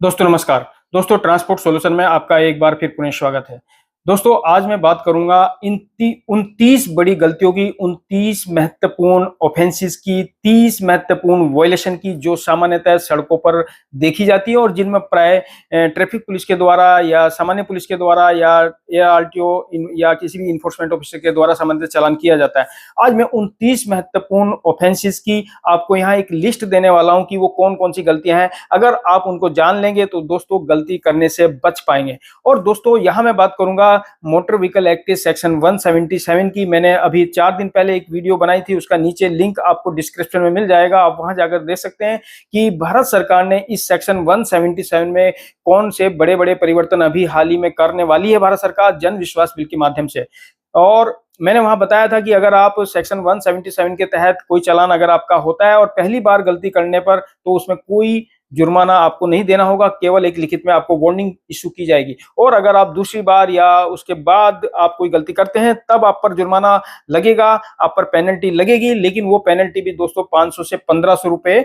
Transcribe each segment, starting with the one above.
दोस्तों नमस्कार। दोस्तों ट्रांसपोर्ट सॉल्यूशन में आपका एक बार फिर पुनः स्वागत है। दोस्तों आज मैं बात करूंगा इन 29 बड़ी गलतियों की, 29 महत्वपूर्ण ऑफेंसेस की, 30 महत्वपूर्ण वायलेशन की जो सामान्यतः सड़कों पर देखी जाती है और जिनमें प्राय ट्रैफिक पुलिस के द्वारा या सामान्य पुलिस के द्वारा या आरटीओ या किसी भी इन्फोर्समेंट ऑफिसर के द्वारा सामान्यतः चालान किया जाता है। आज मैं 29 महत्वपूर्ण ऑफेंसेस की आपको यहाँ एक लिस्ट देने वाला हूँ कि वो कौन कौन सी गलतियां हैं। अगर आप उनको जान लेंगे तो दोस्तों गलती करने से बच पाएंगे। और दोस्तों यहाँ मैं बात करूंगा मोटर व्हीकल एक्ट के सेक्शन 177 की। मैंने अभी 4 दिन पहले एक वीडियो बनाई थी, उसका नीचे लिंक आपको डिस्क्रिप्शन में मिल जाएगा, आप वहां जाकर देख सकते हैं कि भारत सरकार ने इस सेक्शन 177 में कौन से बड़े बड़े परिवर्तन अभी हाल ही में करने वाली है भारत सरकार जन विश्वास बिल के माध्यम से। और मैंने वहां बताया था कि अगर आप सेक्शन 177 के तहत कोई चालान अगर आपका होता है और पहली बार गलती करने पर, तो उसमें कोई जुर्माना आपको नहीं देना होगा, केवल एक लिखित में आपको वार्निंग इशू की जाएगी। और अगर आप दूसरी बार या उसके बाद आप कोई गलती करते हैं तब आप पर जुर्माना लगेगा, आप पर पेनल्टी लगेगी, लेकिन वो पेनल्टी भी दोस्तों 500 से 1500 रुपए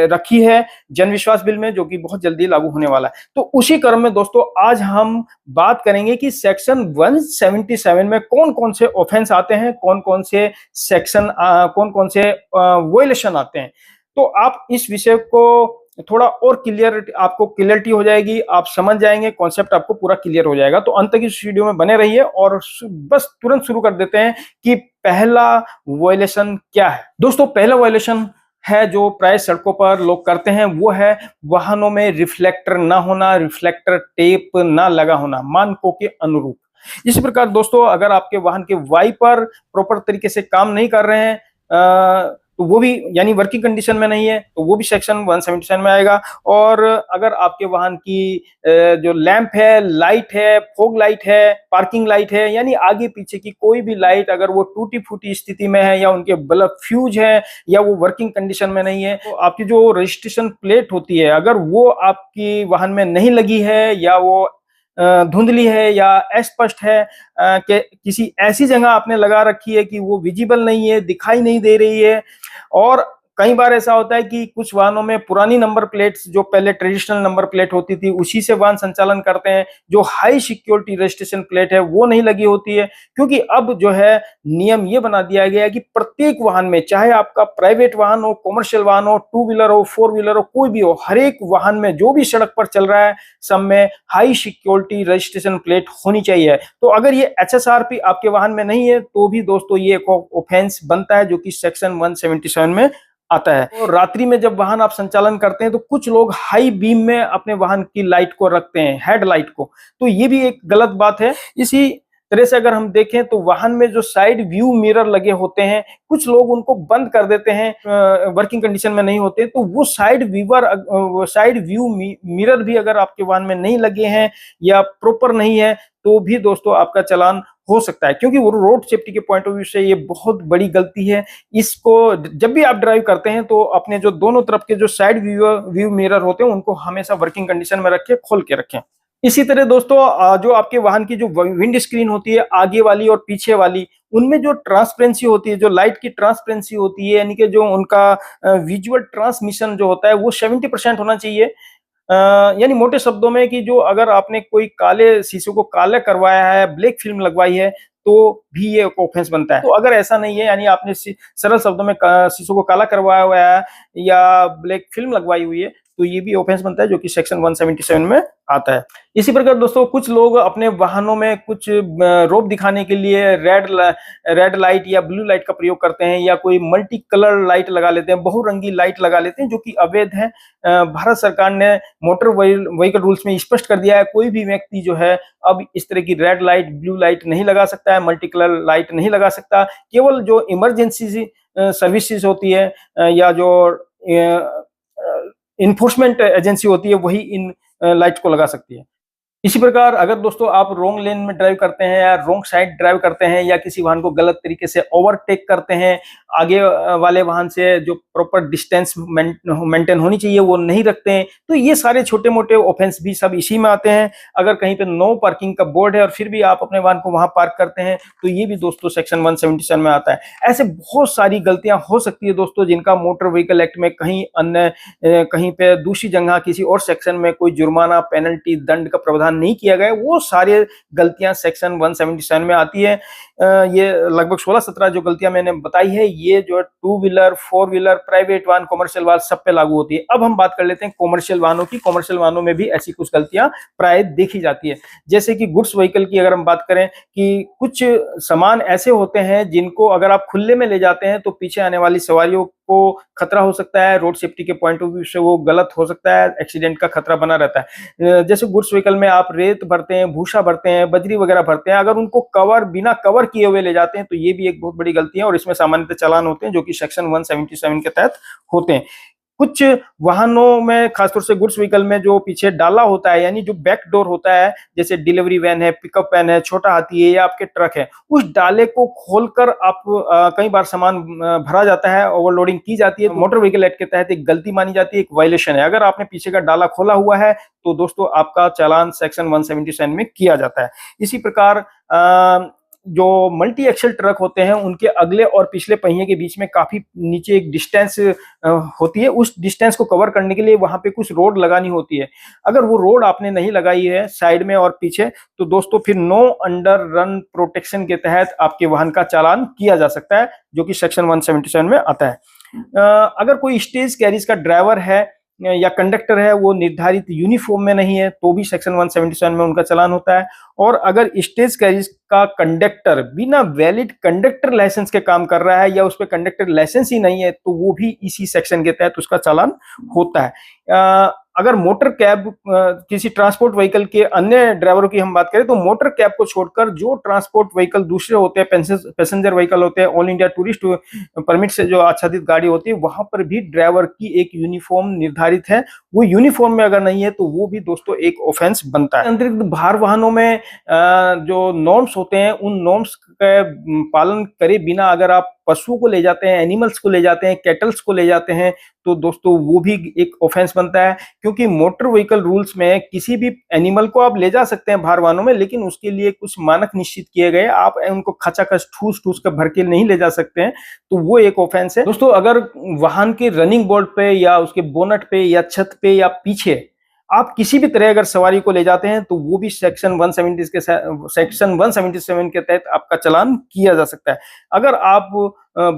रखी है जन विश्वास बिल में, जो कि बहुत जल्दी लागू होने वाला है। तो उसी क्रम में दोस्तों आज हम बात करेंगे कि सेक्शन 177 में कौन कौन से ऑफेंस आते हैं, कौन कौन से सेक्शन कौन कौन से वायलेशन आते हैं। तो आप इस विषय को थोड़ा और आपको क्लियरिटी हो जाएगी, आप समझ जाएंगे, कॉन्सेप्ट आपको पूरा क्लियर हो जाएगा। तो अंत तक इस वीडियो में बने रहिए और बस तुरंत शुरू कर देते हैं कि पहला वायलेशन क्या है। दोस्तों पहला वायलेशन है जो प्राय सड़कों पर लोग करते हैं, वो है वाहनों में रिफ्लेक्टर ना होना, रिफ्लेक्टर टेप ना लगा होना मानकों के अनुरूप। इस प्रकार दोस्तों अगर आपके वाहन के वाइपर प्रॉपर तरीके से काम नहीं कर रहे हैं तो वो भी यानी वर्किंग कंडीशन में नहीं है तो वो भी सेक्शन 177 में आएगा। और अगर आपके वाहन की जो लैंप है, लाइट है, फॉग लाइट है, पार्किंग लाइट है, यानी आगे पीछे की कोई भी लाइट अगर वो टूटी फूटी स्थिति में है या उनके बल्ब फ्यूज है या वो वर्किंग कंडीशन में नहीं है, तो आपकी जो रजिस्ट्रेशन प्लेट होती है अगर वो आपकी वाहन में नहीं लगी है या वो धुंधली है या अस्पष्ट है, कि किसी ऐसी जगह आपने लगा रखी है कि वो विजिबल नहीं है, दिखाई नहीं दे रही है। और कई बार ऐसा होता है कि कुछ वाहनों में पुरानी नंबर प्लेट्स जो पहले ट्रेडिशनल नंबर प्लेट होती थी उसी से वाहन संचालन करते हैं, जो हाई सिक्योरिटी रजिस्ट्रेशन प्लेट है वो नहीं लगी होती है। क्योंकि अब जो है नियम ये बना दिया गया है कि प्रत्येक वाहन में, चाहे आपका प्राइवेट वाहन हो, कॉमर्शियल वाहन हो, 2 व्हीलर हो, 4 व्हीलर हो, कोई भी हो, हर एक वाहन में जो भी सड़क पर चल रहा है सब में हाई सिक्योरिटी रजिस्ट्रेशन प्लेट होनी चाहिए। तो अगर ये एचएसआरपी आपके वाहन में नहीं है तो भी दोस्तों ये एक ऑफेंस बनता है जो कि सेक्शन 177 में आता है। तो रात्रि में जब वाहन आप संचालन करते हैं तो कुछ लोग हाई बीम में अपने वाहन की लाइट को रखते हैं, हेडलाइट को, तो ये भी एक गलत बात है। इसी तरह से अगर हम देखें तो वाहन में जो साइड व्यू मिरर लगे होते हैं कुछ लोग उनको बंद कर देते हैं, वर्किंग कंडीशन में नहीं होते, तो वो साइड व्यू मिरर भी अगर आपके वाहन में नहीं लगे हैं या प्रॉपर नहीं है तो भी दोस्तों आपका चालान हो सकता है, क्योंकि वो रोड सेफ्टी के पॉइंट ऑफ व्यू से ये बहुत बड़ी गलती है। इसको जब भी आप ड्राइव करते हैं तो अपने जो दोनों तरफ के जो साइड व्यू मिरर होते हैं उनको हमेशा वर्किंग कंडीशन में रखें, खोल के रखें। इसी तरह दोस्तों जो आपके वाहन की जो विंड स्क्रीन होती है आगे वाली और पीछे वाली, उनमें जो ट्रांसपेरेंसी होती है, जो लाइट की ट्रांसपेरेंसी होती है, यानी कि जो उनका विजुअल ट्रांसमिशन जो होता है वो 70% होना चाहिए। यानी मोटे शब्दों में कि जो अगर आपने कोई काले शीशे को काला करवाया है, ब्लैक फिल्म लगवाई है, तो भी ये ऑफेंस बनता है। तो अगर ऐसा नहीं है, यानी आपने सरल शब्दों में शीशों को काला करवाया हुआ है या ब्लैक फिल्म लगवाई हुई है, तो ये भी ऑफेंस बनता है जो कि सेक्शन 177 में आता है। इसी प्रकार दोस्तों कुछ लोग अपने वाहनों में कुछ रोप दिखाने के लिए रेड लाइट या ब्लू लाइट का प्रयोग करते हैं या कोई मल्टी कलर लाइट लगा लेते हैं, बहुरंगी लाइट लगा लेते हैं, जो कि अवैध है। भारत सरकार ने मोटर व्हीकल रूल्स में स्पष्ट कर दिया है, कोई भी व्यक्ति जो है अब इस तरह की रेड लाइट, ब्लू लाइट नहीं लगा सकता है, मल्टी कलर लाइट नहीं लगा सकता। केवल जो इमरजेंसी सर्विसेज होती है या जो इन्फोर्समेंट एजेंसी होती है वही इन लाइट को लगा सकती है। इसी प्रकार अगर दोस्तों आप रोंग लेन में ड्राइव करते हैं या रोंग साइड ड्राइव करते हैं या किसी वाहन को गलत तरीके से ओवरटेक करते हैं, आगे वाले वाहन से जो प्रॉपर डिस्टेंस मेंटेन होनी चाहिए वो नहीं रखते हैं, तो ये सारे छोटे मोटे ऑफेंस भी सब इसी में आते हैं। अगर कहीं पे नो पार्किंग का बोर्ड है और फिर भी आप अपने वाहन को वहां पार्क करते हैं तो ये भी दोस्तों सेक्शन 177 में आता है। ऐसे बहुत सारी गलतियां हो सकती है दोस्तों जिनका मोटर व्हीकल एक्ट में कहीं अन्य कहीं पे दूसरी जगह किसी और सेक्शन में कोई जुर्माना, पेनल्टी, दंड का प्रावधान नहीं किया गया, वो सारे गलतियां सेक्शन 177 में आती है। ये लगभग 16-17 जो गलतियां मैंने बताई है ये जो two wheeler, four wheeler, private वाहन, कमर्शियल वाहन सब पे लागू होती है। अब हम बात कर लेते हैं कमर्शियल वाहनों की। कमर्शियल वाहनों में भी ऐसी कुछ गलतियां प्राय देखी जाती है। जैसे कि गुड्स व्हीकल की अगर हम बात करें कि कुछ सामान ऐसे होते हैं जिनको अगर आप खुले में ले जाते हैं तो पीछे आने वाली सवारियों को खतरा हो सकता है, रोड सेफ्टी के पॉइंट ऑफ व्यू से वो गलत हो सकता है, एक्सीडेंट का खतरा बना रहता है। जैसे गुड्स व्हीकल में आप रेत भरते हैं, भूसा भरते हैं, बजरी वगैरह भरते हैं, अगर उनको बिना कवर किए हुए ले जाते हैं तो ये भी एक बहुत बड़ी गलती है और इसमें सामान्यतः चालान होते हैं जो कि सेक्शन 177 के तहत होते हैं। कुछ वाहनों में खासतौर से गुड्स व्हीकल में जो पीछे डाला होता है यानी जो बैक डोर होता है, जैसे डिलीवरी वैन है, पिकअप वैन है, छोटा हाथी है या आपके ट्रक है, उस डाले को खोलकर आप कई बार सामान भरा जाता है, ओवरलोडिंग की जाती है। मोटर व्हीकल एक्ट के तहत एक गलती मानी जाती है, एक वायलेशन है। अगर आपने पीछे का डाला खोला हुआ है तो दोस्तों आपका चालान सेक्शन 177 में किया जाता है। इसी प्रकार जो मल्टी एक्सल ट्रक होते हैं उनके अगले और पिछले पहिए के बीच में काफी नीचे एक डिस्टेंस होती है, उस डिस्टेंस को कवर करने के लिए वहां पे कुछ रोड लगानी होती है। अगर वो रोड आपने नहीं लगाई है साइड में और पीछे तो दोस्तों फिर नो अंडर रन प्रोटेक्शन के तहत आपके वाहन का चालान किया जा सकता है जो कि सेक्शन 177 में आता है। अगर कोई स्टेज कैरिज का ड्राइवर है या कंडक्टर है वो निर्धारित यूनिफॉर्म में नहीं है तो भी सेक्शन 177 में उनका चालान होता है। और अगर स्टेज कैरिज का कंडक्टर बिना वैलिड कंडक्टर लाइसेंस के काम कर रहा है या उस पर कंडक्टर लाइसेंस ही नहीं है तो वो भी इसी सेक्शन के तहत उसका चालान होता है। अगर मोटर कैब किसी ट्रांसपोर्ट व्हीकल के अन्य ड्राइवरों की हम बात करें तो मोटर कैब को छोड़कर जो ट्रांसपोर्ट व्हीकल दूसरे होते हैं, पैसेंजर व्हीकल होते हैं, ऑल इंडिया टूरिस्ट परमिट से जो आच्छादित गाड़ी होती है वहां पर भी ड्राइवर की एक यूनिफॉर्म निर्धारित है, वो यूनिफॉर्म में अगर नहीं है तो वो भी दोस्तों एक ऑफेंस बनता है। अतिरिक्त भार वाहनों में जो नॉर्म्स होते हैं उन नॉर्म्स का पालन करे बिना अगर आप पशुओं को ले जाते हैं, एनिमल्स को ले जाते हैं, कैटल्स को ले जाते हैं तो दोस्तों वो भी एक ऑफेंस बनता है। क्योंकि मोटर व्हीकल रूल्स में किसी भी एनिमल को आप ले जा सकते हैं भार वाहनों में, लेकिन उसके लिए कुछ मानक निश्चित किए गए, आप उनको खचाखच ठूस ठूस कर भर के नहीं ले जा सकते हैं, तो वो एक ऑफेंस है। दोस्तों अगर वाहन के रनिंग बोर्ड पे या उसके बोनट पे या छत पे या पीछे आप किसी भी तरह अगर सवारी को ले जाते हैं तो वो भी सेक्शन 177 के तहत आपका चालान किया जा सकता है। अगर आप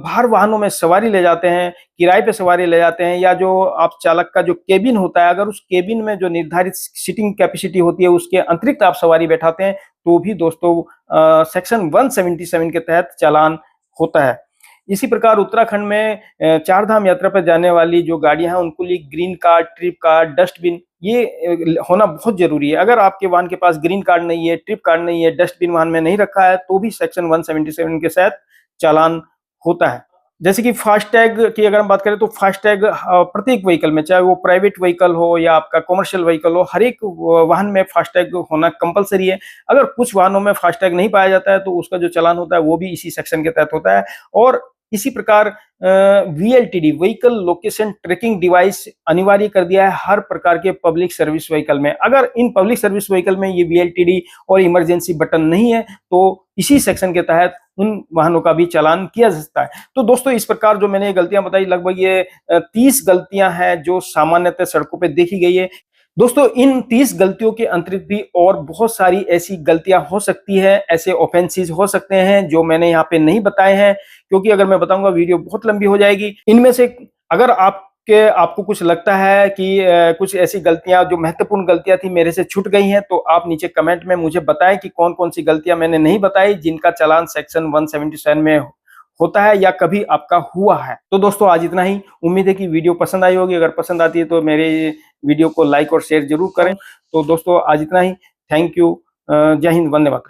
भार वाहनों में सवारी ले जाते हैं, किराए पे सवारी ले जाते हैं या जो आप चालक का जो केबिन होता है अगर उस केबिन में जो निर्धारित सीटिंग कैपेसिटी होती है उसके अतिरिक्त आप सवारी बैठाते हैं तो भी दोस्तों सेक्शन 177 के तहत चालान होता है। इसी प्रकार उत्तराखंड में चार धाम यात्रा पर जाने वाली जो गाड़ियां हैं उनको लिए green card, trip card, dustbin ये होना बहुत जरूरी है। अगर आपके वाहन के पास ग्रीन कार्ड नहीं है, ट्रिप कार्ड नहीं है, डस्टबिन वाहन में नहीं रखा है तो भी सेक्शन 177 के तहत चालान होता है। जैसे कि फास्टैग की अगर हम बात करें तो फास्टैग प्रत्येक व्हीकल में, चाहे वो प्राइवेट व्हीकल हो या आपका कमर्शियल व्हीकल हो, हर एक वाहन में फास्टैग होना कंपलसरी है। अगर कुछ वाहनों में फास्टैग नहीं पाया जाता है तो उसका जो चालान होता है वो भी इसी सेक्शन के तहत होता है। और इसी प्रकार VLTD vehicle location tracking device अनिवार्य कर दिया है हर प्रकार के पब्लिक सर्विस व्हीकल में। अगर इन पब्लिक सर्विस व्हीकल में ये VLTD और इमरजेंसी बटन नहीं है तो इसी सेक्शन के तहत उन वाहनों का भी चालान किया जा सकता है। तो दोस्तों इस प्रकार जो मैंने गलतियां बताई लगभग ये 30 गलतियां हैं जो सामान्यतः सड़कों पर देखी गई है। दोस्तों इन 30 गलतियों के अतिरिक्त भी और बहुत सारी ऐसी गलतियां हो सकती है, ऐसे ऑफेंसेस हो सकते हैं जो मैंने यहाँ पे नहीं बताए हैं, क्योंकि अगर मैं बताऊंगा वीडियो बहुत लंबी हो जाएगी। इनमें से अगर आपको कुछ लगता है कि कुछ ऐसी गलतियां जो महत्वपूर्ण गलतियां थी मेरे से छूट गई हैं तो आप नीचे कमेंट में मुझे बताएं कि कौन कौन सी गलतियां मैंने नहीं बताई जिनका चालान सेक्शन 177 में होता है या कभी आपका हुआ है। तो दोस्तों आज इतना ही। उम्मीद है कि वीडियो पसंद आई होगी। अगर पसंद आती है तो मेरे वीडियो को लाइक और शेयर जरूर करें। तो दोस्तों आज इतना ही। Thank you. जय हिंद, वंदे मातरम।